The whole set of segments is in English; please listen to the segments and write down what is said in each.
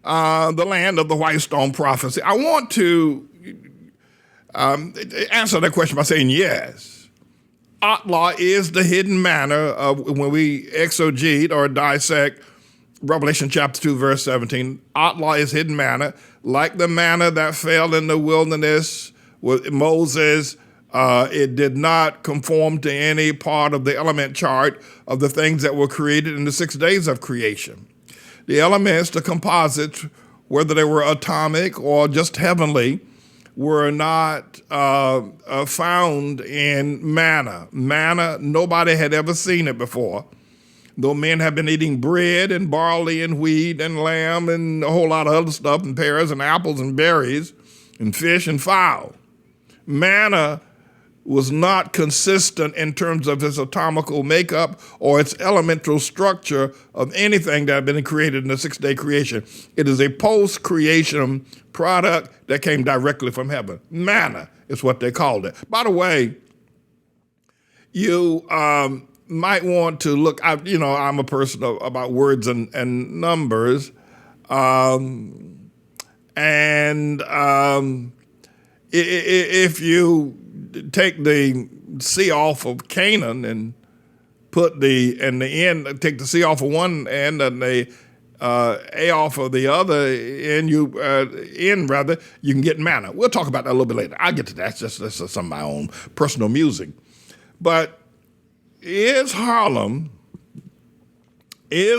the land of the white stone prophecy? I want to answer that question by saying yes. ATLAH is the hidden manna of when we exegete or dissect Revelation chapter 2, verse 17. ATLAH is hidden manna, like the manna that fell in the wilderness with Moses. It did not conform to any part of the element chart of the things that were created in the 6 days of creation. The elements, the composites, whether they were atomic or just heavenly, were not found in manna. Manna, nobody had ever seen it before. Though men have been eating bread and barley and wheat and lamb and a whole lot of other stuff and pears and apples and berries and fish and fowl. Manna was not consistent in terms of its atomical makeup or its elemental structure of anything that had been created in the 6-day creation. It is a post-creation product that came directly from heaven. Manna is what they called it. By the way, you might want to look, I'm a person about words and numbers, if you take the C off of Canaan and put take the C off of one end and the A off of the other end, you can get manna. We'll talk about that a little bit later. I'll get to that. That's just some of my own personal musing. But is Harlem the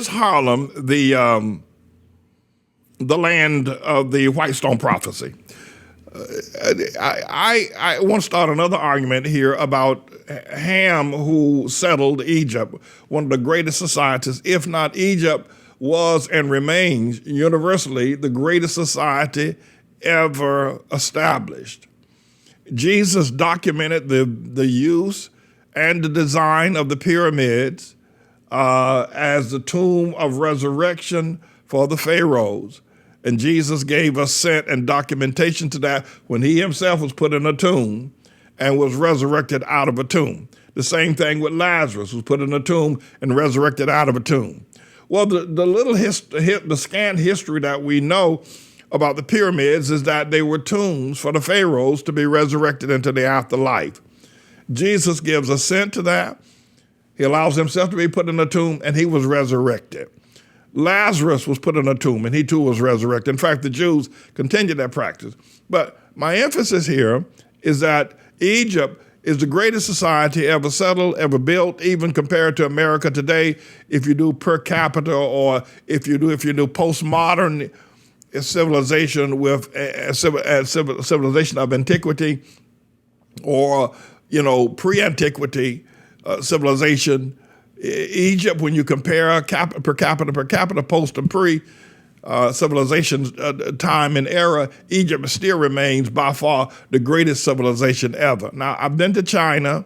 land of the white stone prophecy? I want to start another argument here about Ham, who settled Egypt, one of the greatest societies, if not Egypt, was and remains universally the greatest society ever established. Jesus documented the use and the design of the pyramids as the tomb of resurrection for the pharaohs. And Jesus gave assent and documentation to that when he himself was put in a tomb and was resurrected out of a tomb. The same thing with Lazarus, was put in a tomb and resurrected out of a tomb. Well, the scant history that we know about the pyramids is that they were tombs for the pharaohs to be resurrected into the afterlife. Jesus gives assent to that. He allows himself to be put in a tomb, and he was resurrected. Lazarus was put in a tomb, and he too was resurrected. In fact, the Jews continued that practice. But my emphasis here is that Egypt is the greatest society ever settled, ever built, even compared to America today. If you do per capita, or if you do postmodern civilization with a civilization of antiquity, or pre-antiquity civilization. Egypt, when you compare per capita, post and pre civilization time and era, Egypt still remains by far the greatest civilization ever. Now, I've been to China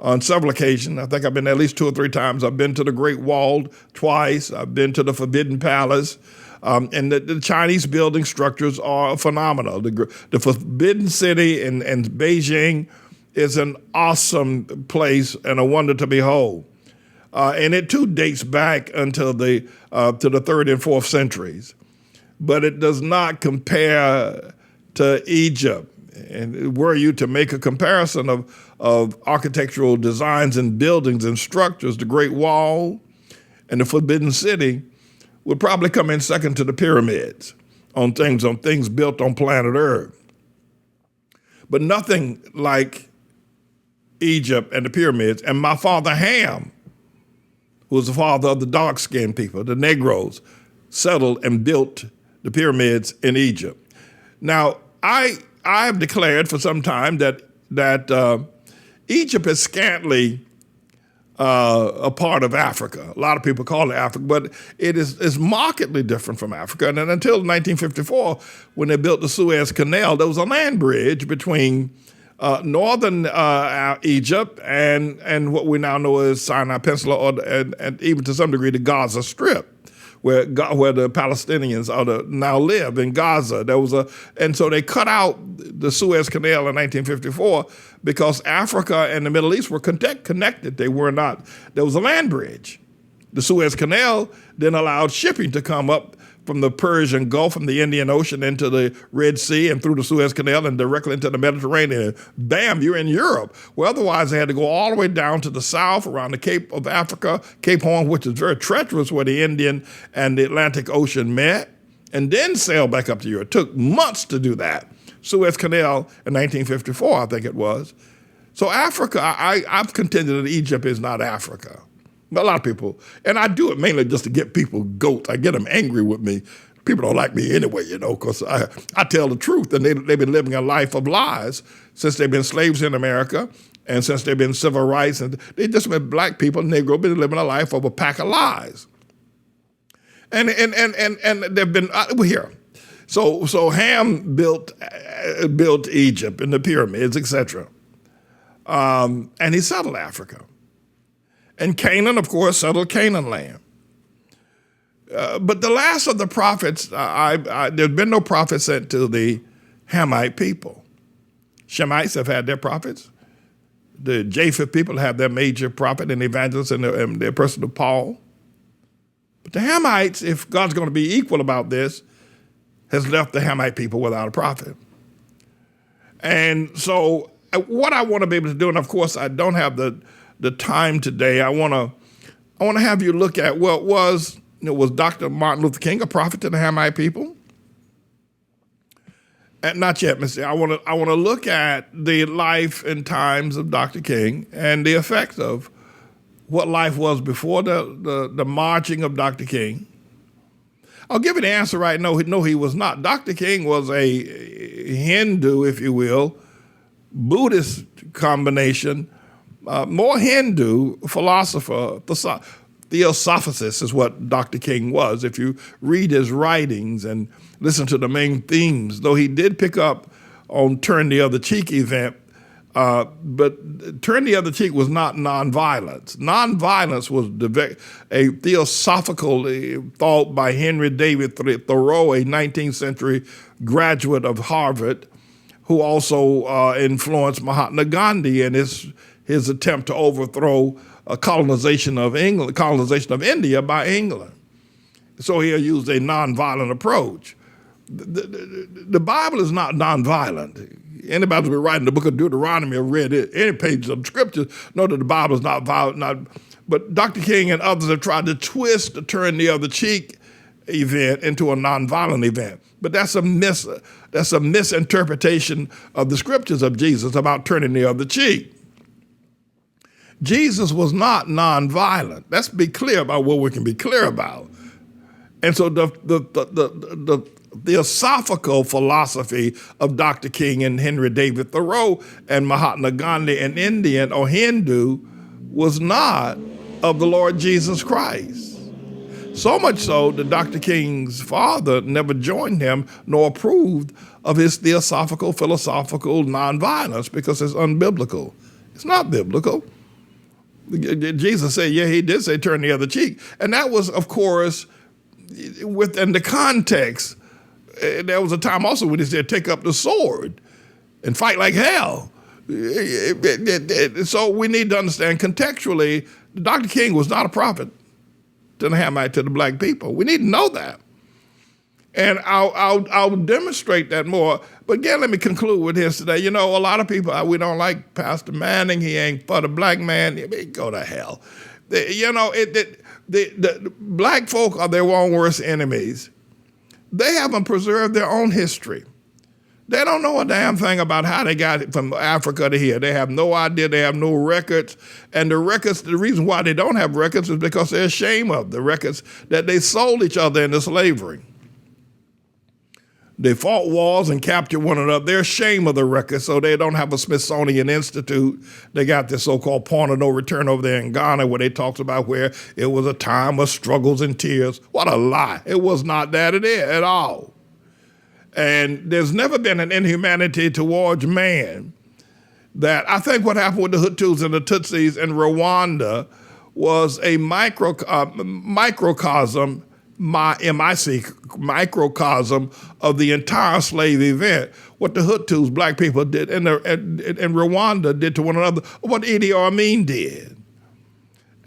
on several occasions. I think I've been at least 2 or 3 times. I've been to the Great Wall twice. I've been to the Forbidden Palace. And the Chinese building structures are phenomenal. The Forbidden City in Beijing is an awesome place and a wonder to behold. And it too dates back until to the 3rd and 4th centuries. But it does not compare to Egypt. And were you to make a comparison of architectural designs and buildings and structures, the Great Wall and the Forbidden City would probably come in second to the pyramids on things built on planet Earth. But nothing like Egypt and the pyramids. And my father Ham, who was the father of the dark-skinned people, the Negroes, settled and built the pyramids in Egypt. Now, I have declared for some time that Egypt is scantly a part of Africa. A lot of people call it Africa, but it is markedly different from Africa. And then until 1954, when they built the Suez Canal, there was a land bridge between northern Egypt and what we now know as Sinai Peninsula, and even to some degree the Gaza Strip, where the Palestinians now live in Gaza. And so they cut out the Suez Canal in 1954 because Africa and the Middle East were connected. They were not. There was a land bridge. The Suez Canal then allowed shipping to come up from the Persian Gulf, from the Indian Ocean into the Red Sea and through the Suez Canal and directly into the Mediterranean. Bam, you're in Europe. Well, otherwise they had to go all the way down to the south around the Cape of Africa, Cape Horn, which is very treacherous, where the Indian and the Atlantic Ocean met, and then sail back up to Europe. It took months to do that. Suez Canal in 1954, I think it was. So Africa, I've contended that Egypt is not Africa. A lot of people, and I do it mainly just to get people goat. I get them angry with me. People don't like me anyway, because I tell the truth, and they've been living a life of lies since they've been slaves in America, and since they've been civil rights, and they just been black people, Negro, been living a life of a pack of lies. And they've been here. So Ham built Egypt and the pyramids, etc. And he settled Africa. And Canaan, of course, settled Canaan land. But the last of the prophets, there's been no prophet sent to the Hamite people. Shemites have had their prophets. The Japheth people have their major prophet and evangelist in their person of Paul. But the Hamites, if God's going to be equal about this, has left the Hamite people without a prophet. And so what I want to be able to do, and of course I don't have the time today, I want to have you look at, well, was Dr. Martin Luther King a prophet to the Hamite people? Not yet, Mr. I want to look at the life and times of Dr. King and the effect of what life was before the marching of Dr. King. I'll give you the answer right now. No, he was not. Dr. King was a Hindu, if you will, Buddhist combination, more Hindu philosopher, theosophist is what Dr. King was. If you read his writings and listen to the main themes, though he did pick up on Turn the Other Cheek event, but Turn the Other Cheek was not nonviolence. Nonviolence was a theosophical thought by Henry David Thoreau, a 19th century graduate of Harvard, who also influenced Mahatma Gandhi in his attempt to overthrow colonization of India by England. So he used a nonviolent approach. The Bible is not nonviolent. Anybody who's been writing the book of Deuteronomy or read any pages of the scriptures know that the Bible is not violent. But Dr. King and others have tried to twist the Turn the Other Cheek event into a nonviolent event. But that's a misinterpretation of the scriptures of Jesus about turning the other cheek. Jesus was not nonviolent. Let's be clear about what we can be clear about. And so the theosophical philosophy of Dr. King and Henry David Thoreau and Mahatma Gandhi and Indian or Hindu was not of the Lord Jesus Christ. So much so that Dr. King's father never joined him nor approved of his philosophical nonviolence because it's unbiblical. It's not biblical. Jesus said, yeah, he did say turn the other cheek. And that was, of course, within the context. There was a time also when he said, take up the sword and fight like hell. So we need to understand contextually, Dr. King was not a prophet to the Hamite, to the black people. We need to know that. And I'll demonstrate that more. But again, let me conclude with this today. A lot of people, we don't like Pastor Manning. He ain't for the black man. Go to hell. The black folk are their own worst enemies. They haven't preserved their own history. They don't know a damn thing about how they got it from Africa to here. They have no idea. They have no records. And the reason why they don't have records is because they're ashamed of the records that they sold each other into slavery. They fought wars and captured one another. They're ashamed of the records, so they don't have a Smithsonian Institute. They got this so-called point of no return over there in Ghana where they talks about where it was a time of struggles and tears. What a lie. It was not that at all. And there's never been an inhumanity towards man that I think what happened with the Hutus and the Tutsis in Rwanda was a microcosm of the entire slave event. What the Hutus, black people, did in Rwanda did to one another, what Idi Amin did.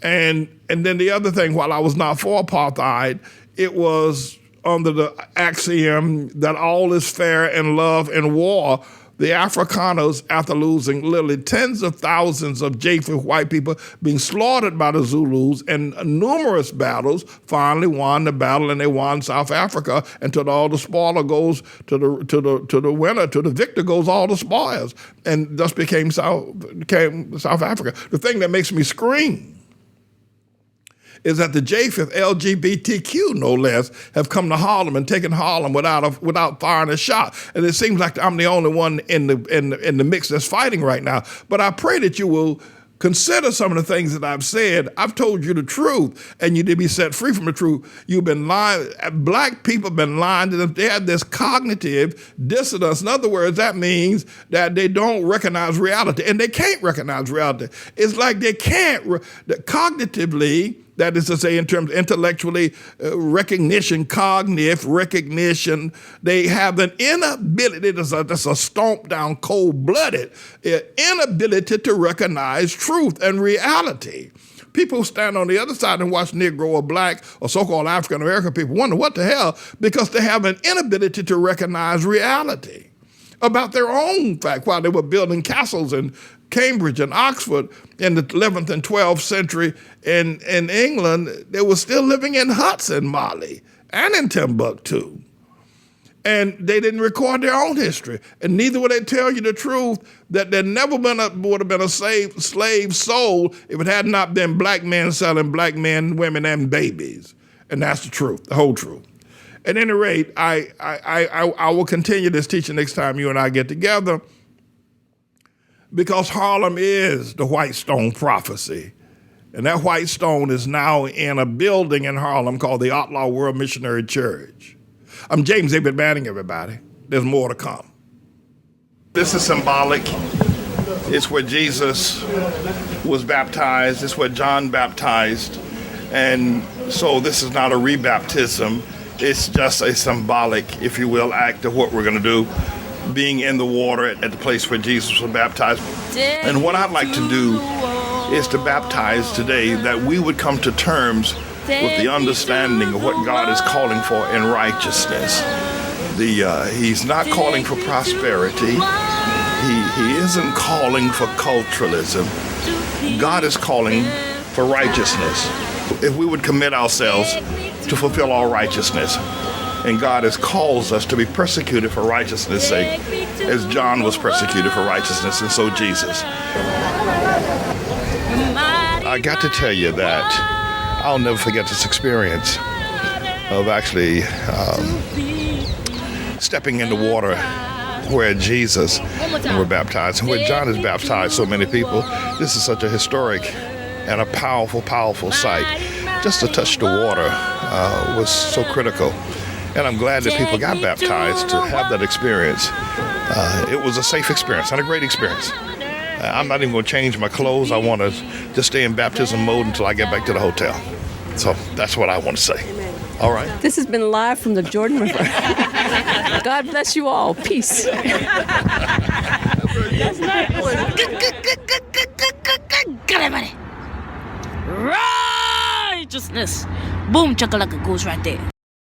And then the other thing, while I was not for apartheid, it was under the axiom that all is fair in love and war, the Afrikaners, after losing literally tens of thousands of Japheth white people being slaughtered by the Zulus in numerous battles, finally won the battle, and they won South Africa until all the spoiler goes to the winner, to the victor goes all the spoils, and thus became South Africa. The thing that makes me scream is that the Japheth, LGBTQ no less, have come to Harlem and taken Harlem without firing a shot. And it seems like I'm the only one in the mix that's fighting right now. But I pray that you will consider some of the things that I've said. I've told you the truth, and you need to be set free from the truth. You've been lying. Black people have been lying to them. They have this cognitive dissonance. In other words, that means that they don't recognize reality, and they can't recognize reality. It's like they can't cognitively. That is to say, in terms of intellectually, recognition, cognitive recognition, they have an inability, that's a stomp down, cold-blooded inability to recognize truth and reality. People who stand on the other side and watch Negro or black or so-called African-American people wonder what the hell, because they have an inability to recognize reality about their own fact. While they were building castles in Cambridge and Oxford in the 11th and 12th century in England, they were still living in huts in Mali and in Timbuktu. And they didn't record their own history. And neither would they tell you the truth that there never would have been a slave sold if it had not been black men selling black men, women, and babies. And that's the truth, the whole truth. At any rate, I will continue this teaching next time you and I get together, because Harlem is the White Stone prophecy. And that white stone is now in a building in Harlem called the ATLAH World Missionary Church. I'm James A. Manning, everybody. There's more to come. This is symbolic. It's where Jesus was baptized. It's where John baptized. And so this is not a rebaptism. It's just a symbolic, if you will, act of what we're going to do, being in the water at the place where Jesus was baptized. And what I'd like to do is to baptize today that we would come to terms with the understanding of what God is calling for in righteousness. He's not calling for prosperity. He isn't calling for culturalism. God is calling for righteousness. If we would commit ourselves to fulfill all righteousness, and God has calls us to be persecuted for righteousness' sake, as John was persecuted for righteousness, and so Jesus. I got to tell you that I'll never forget this experience of actually stepping in the water where Jesus were baptized, and where John has baptized so many people. This is such a historic and a powerful, powerful sight. Just to touch the water was so critical. And I'm glad that people got baptized to have that experience. It was a safe experience and a great experience. I'm not even going to change my clothes. I want to just stay in baptism mode until I get back to the hotel. So that's what I want to say. All right. This has been live from the Jordan River. God bless you all. Peace. That's nice. Got everybody. Righteousness. Boom, chakalaka goes right there.